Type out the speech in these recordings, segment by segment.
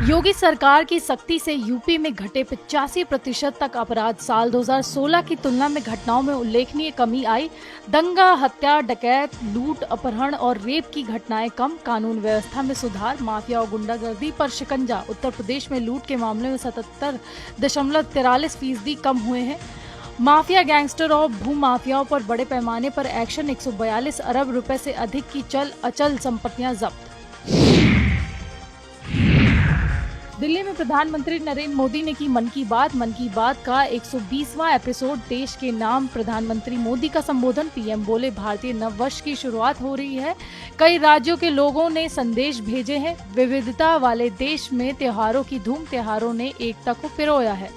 योगी सरकार की सख्ती से यूपी में घटे 85% तक अपराध। साल 2016 की तुलना में घटनाओं में उल्लेखनीय कमी आई। दंगा, हत्या, डकैत, लूट, अपहरण और रेप की घटनाएं कम। कानून व्यवस्था में सुधार। माफिया और गुंडागर्दी पर शिकंजा। उत्तर प्रदेश में लूट के मामले में 77.43% कम हुए हैं। माफिया, गैंगस्टर और भूमाफियाओं पर बड़े पैमाने पर एक्शन। 142 अरब रुपए से अधिक की चल अचल संपत्तियां जब्त। दिल्ली में प्रधानमंत्री नरेंद्र मोदी ने की मन की बात का 120वां एपिसोड। देश के नाम प्रधानमंत्री मोदी का संबोधन। पीएम बोले, भारतीय नववर्ष की शुरुआत हो रही है। कई राज्यों के लोगों ने संदेश भेजे हैं। विविधता वाले देश में त्योहारों की धूम। त्योहारों ने एकता को पिरोया है।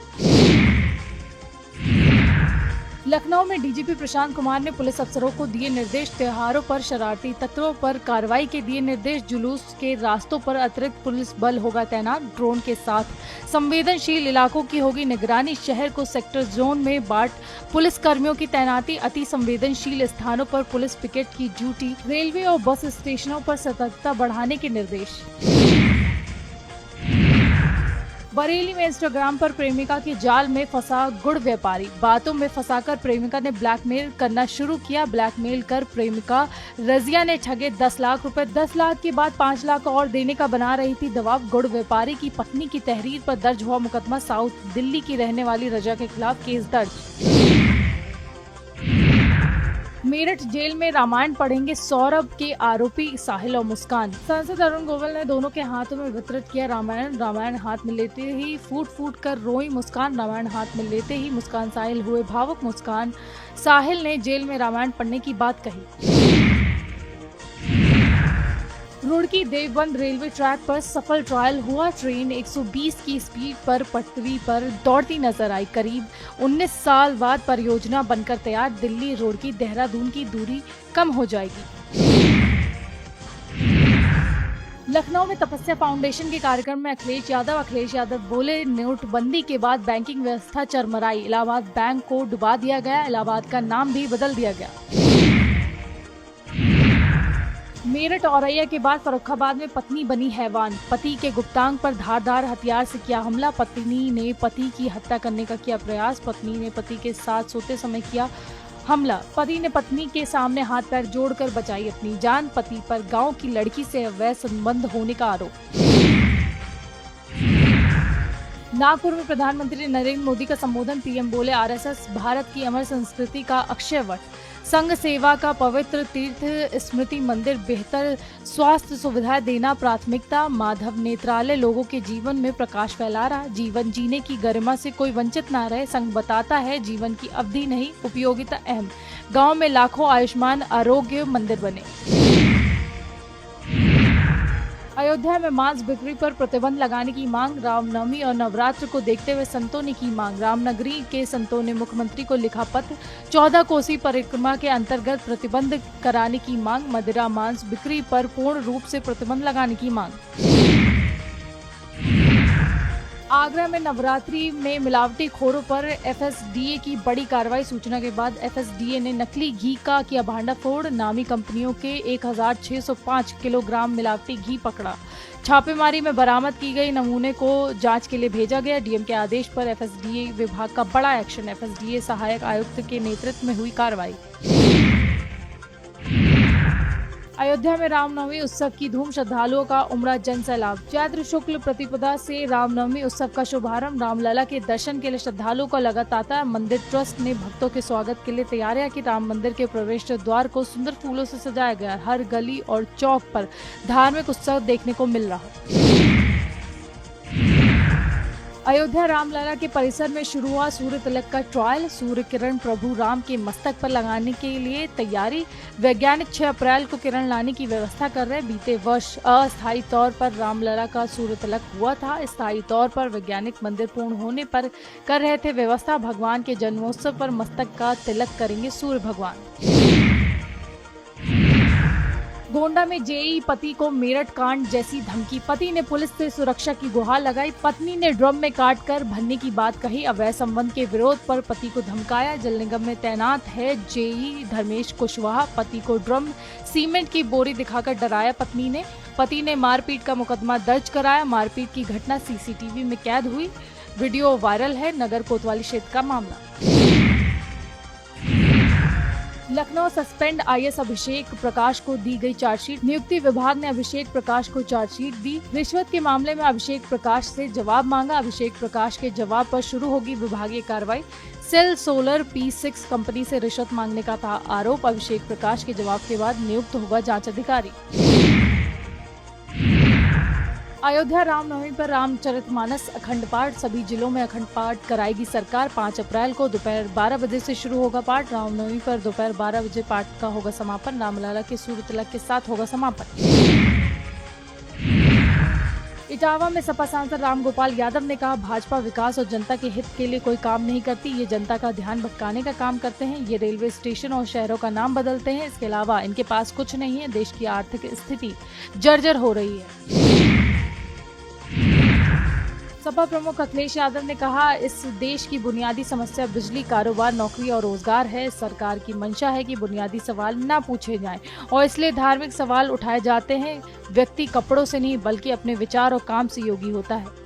लखनऊ में डीजीपी प्रशांत कुमार ने पुलिस अफसरों को दिए निर्देश। त्योहारों पर शरारती तत्वों पर कार्रवाई के दिए निर्देश। जुलूस के रास्तों पर अतिरिक्त पुलिस बल होगा तैनात। ड्रोन के साथ संवेदनशील इलाकों की होगी निगरानी। शहर को सेक्टर जोन में बांट पुलिस कर्मियों की तैनाती। अति संवेदनशील स्थानों पर पुलिस पिकेट की ड्यूटी। रेलवे और बस स्टेशनों पर सतर्कता बढ़ाने के निर्देश। बरेली में इंस्टाग्राम पर प्रेमिका के जाल में फंसा गुड़ व्यापारी। बातों में फंसाकर प्रेमिका ने ब्लैकमेल करना शुरू किया। ब्लैकमेल कर प्रेमिका रजिया ने ठगे 10 लाख रुपए। 10 लाख के बाद 5 लाख और देने का बना रही थी दबाव। गुड़ व्यापारी की पत्नी की तहरीर पर दर्ज हुआ मुकदमा। साउथ दिल्ली की रहने वाली रजा के खिलाफ केस दर्ज। मेरठ जेल में रामायण पढ़ेंगे सौरभ के आरोपी साहिल और मुस्कान। सांसद अरुण गोविल ने दोनों के हाथों में वितरित किया रामायण। रामायण हाथ में लेते ही फूट फूट कर रोई मुस्कान। रामायण हाथ में लेते ही मुस्कान साहिल हुए भावुक। मुस्कान साहिल ने जेल में रामायण पढ़ने की बात कही। रुड़की देवबंद रेलवे ट्रैक पर सफल ट्रायल हुआ। ट्रेन 120 की स्पीड पर पटरी पर दौड़ती नजर आई। करीब 19 साल बाद परियोजना बनकर तैयार। दिल्ली रुड़की देहरादून की दूरी कम हो जाएगी। लखनऊ में तपस्या फाउंडेशन के कार्यक्रम में अखिलेश यादव बोले, नोटबंदी के बाद बैंकिंग व्यवस्था चरमराई। इलाहाबाद बैंक को डुबा दिया गया। इलाहाबाद का नाम भी बदल दिया गया। मेरठ औरैया के बाद फर्रुखाबाद में पत्नी बनी हैवान। पति के गुप्तांग पर धारदार हथियार से किया हमला। पत्नी ने पति की हत्या करने का किया प्रयास। पत्नी ने पति के साथ सोते समय किया हमला। पति ने पत्नी के सामने हाथ पैर जोड़कर बचाई अपनी जान। पति पर गांव की लड़की से अवैध संबंध होने का आरोप। नागपुर में प्रधानमंत्री नरेंद्र मोदी का संबोधन। पीएम बोले, आरएसएस भारत की अमर संस्कृति का अक्षय वट। संघ सेवा का पवित्र तीर्थ स्मृति मंदिर। बेहतर स्वास्थ्य सुविधाएं देना प्राथमिकता। माधव नेत्रालय लोगों के जीवन में प्रकाश फैला रहा। जीवन जीने की गरिमा से कोई वंचित ना रहे। संघ बताता है, जीवन की अवधि नहीं, उपयोगिता अहम। गांव में लाखों आयुष्मान आरोग्य मंदिर बने। अयोध्या में मांस बिक्री पर प्रतिबंध लगाने की मांग। रामनवमी और नवरात्र को देखते हुए संतों ने की मांग। रामनगरी के संतों ने मुख्यमंत्री को लिखा पत्र। 14 कोसी परिक्रमा के अंतर्गत प्रतिबंध कराने की मांग। मदिरा मांस बिक्री पर पूर्ण रूप से प्रतिबंध लगाने की मांग। आगरा में नवरात्रि में मिलावटी खोरों पर एफएसडीए की बड़ी कार्रवाई। सूचना के बाद एफएसडीए ने नकली घी का किया भांडाफोड़। नामी कंपनियों के 1605 किलोग्राम मिलावटी घी पकड़ा। छापेमारी में बरामद की गई नमूने को जांच के लिए भेजा गया। डीएम के आदेश पर एफएसडीए विभाग का बड़ा एक्शन। एफएसडीए सहायक आयुक्त के नेतृत्व में हुई कार्रवाई। अयोध्या में रामनवमी उत्सव की धूम। श्रद्धालुओं का उमड़ा जन सैलाब। चैत्र शुक्ल प्रतिपदा से रामनवमी उत्सव का शुभारंभ। रामलला के दर्शन के लिए श्रद्धालुओं का लगा तांता। मंदिर ट्रस्ट ने भक्तों के स्वागत के लिए तैयारियां की। राम मंदिर के प्रवेश द्वार को सुंदर फूलों से सजाया गया। हर गली और चौक पर धार्मिक उत्सव देखने को मिल रहा। अयोध्या रामलला के परिसर में शुरू हुआ सूर्य तिलक का ट्रायल। सूर्य किरण प्रभु राम के मस्तक पर लगाने के लिए तैयारी। वैज्ञानिक 6 अप्रैल को किरण लाने की व्यवस्था कर रहे। बीते वर्ष अस्थायी तौर पर रामलला का सूर्य तिलक हुआ था। स्थायी तौर पर वैज्ञानिक मंदिर पूर्ण होने पर कर रहे थे व्यवस्था। भगवान के जन्मोत्सव पर मस्तक का तिलक करेंगे सूर्य भगवान। गोंडा में जेई पति को मेरठ कांड जैसी धमकी, पति ने पुलिस से सुरक्षा की गुहार लगाई, पत्नी ने ड्रम में काटकर भरने की बात कही, अवैध संबंध के विरोध पर पति को धमकाया। जल निगम में तैनात है जेई धर्मेश कुशवाहा, पति को ड्रम सीमेंट की बोरी दिखाकर डराया पति ने मारपीट का मुकदमा दर्ज कराया। मारपीट की घटना सीसीटीवी में कैद हुई, वीडियो वायरल है। नगर कोतवाली क्षेत्र का मामला। लखनऊ सस्पेंड आईएएस अभिषेक प्रकाश को दी गई चार्जशीट, नियुक्ति विभाग ने अभिषेक प्रकाश को चार्जशीट दी। रिश्वत के मामले में अभिषेक प्रकाश से जवाब मांगा, अभिषेक प्रकाश के जवाब पर शुरू होगी विभागीय कार्रवाई। सेल सोलर P6 कंपनी से रिश्वत मांगने का था आरोप, अभिषेक प्रकाश के जवाब के बाद नियुक्त होगा जांच अधिकारी। अयोध्या रामनवमी पर रामचरितमानस अखंड पाठ, सभी जिलों में अखंड पाठ कराएगी सरकार। 5 अप्रैल को दोपहर 12 बजे से शुरू होगा पाठ। रामनवमी पर दोपहर 12 बजे पाठ का होगा समापन। रामलला के सूर्य तिलक के साथ होगा समापन। इटावा में सपा सांसद रामगोपाल यादव ने कहा, भाजपा विकास और जनता के हित के लिए कोई काम नहीं करती, ये जनता का ध्यान भटकाने का काम करते हैं। ये रेलवे स्टेशन और शहरों का नाम बदलते हैं, इसके अलावा इनके पास कुछ नहीं है। देश की आर्थिक स्थिति जर्जर हो रही है। सपा प्रमुख अखिलेश यादव ने कहा, इस देश की बुनियादी समस्या बिजली, कारोबार, नौकरी और रोजगार है। सरकार की मंशा है कि बुनियादी सवाल न पूछे जाएं और इसलिए धार्मिक सवाल उठाए जाते हैं। व्यक्ति कपड़ों से नहीं बल्कि अपने विचार और काम से योगी होता है।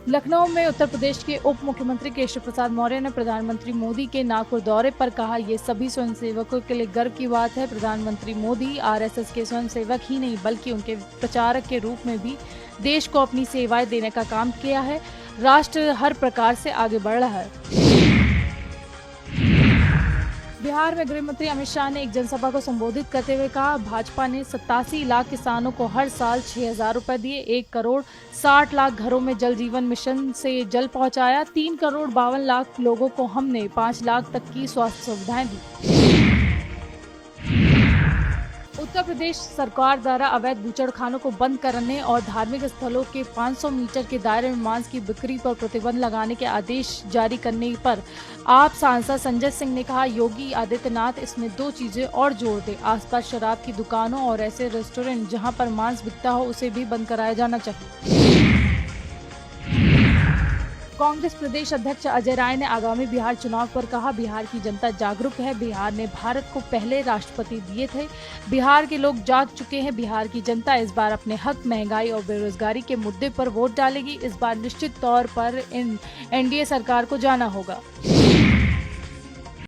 लखनऊ में उत्तर प्रदेश के उप मुख्यमंत्री केशव प्रसाद मौर्य ने प्रधानमंत्री मोदी के नागपुर दौरे पर कहा, ये सभी स्वयंसेवकों के लिए गर्व की बात है। प्रधानमंत्री मोदी आरएसएस के स्वयंसेवक ही नहीं बल्कि उनके प्रचारक के रूप में भी देश को अपनी सेवाएं देने का काम किया है। राष्ट्र हर प्रकार से आगे बढ़ रहा है। बिहार में गृह मंत्री अमित शाह ने एक जनसभा को संबोधित करते हुए कहा, भाजपा ने 87 लाख किसानों को हर साल 6,000 रुपए दिए, 1 करोड़ 60 लाख घरों में जल जीवन मिशन से जल पहुंचाया, 3 करोड़ 52 लाख लोगों को हमने 5 लाख तक की स्वास्थ्य सुविधाएं दी। उत्तर प्रदेश सरकार द्वारा अवैध बूचड़खानों को बंद करने और धार्मिक स्थलों के 500 मीटर के दायरे में मांस की बिक्री पर प्रतिबंध लगाने के आदेश जारी करने पर आप सांसद संजय सिंह ने कहा, योगी आदित्यनाथ इसमें 2 चीजें और जोड़ दे, आसपास शराब की दुकानों और ऐसे रेस्टोरेंट जहां पर मांस बिकता हो उसे भी बंद कराया जाना चाहिए। कांग्रेस प्रदेश अध्यक्ष अजय राय ने आगामी बिहार चुनाव पर कहा, बिहार की जनता जागरूक है, बिहार ने भारत को पहले राष्ट्रपति दिए थे, बिहार के लोग जाग चुके हैं, बिहार की जनता इस बार अपने हक, महंगाई और बेरोजगारी के मुद्दे पर वोट डालेगी, इस बार निश्चित तौर पर एनडीए सरकार को जाना होगा।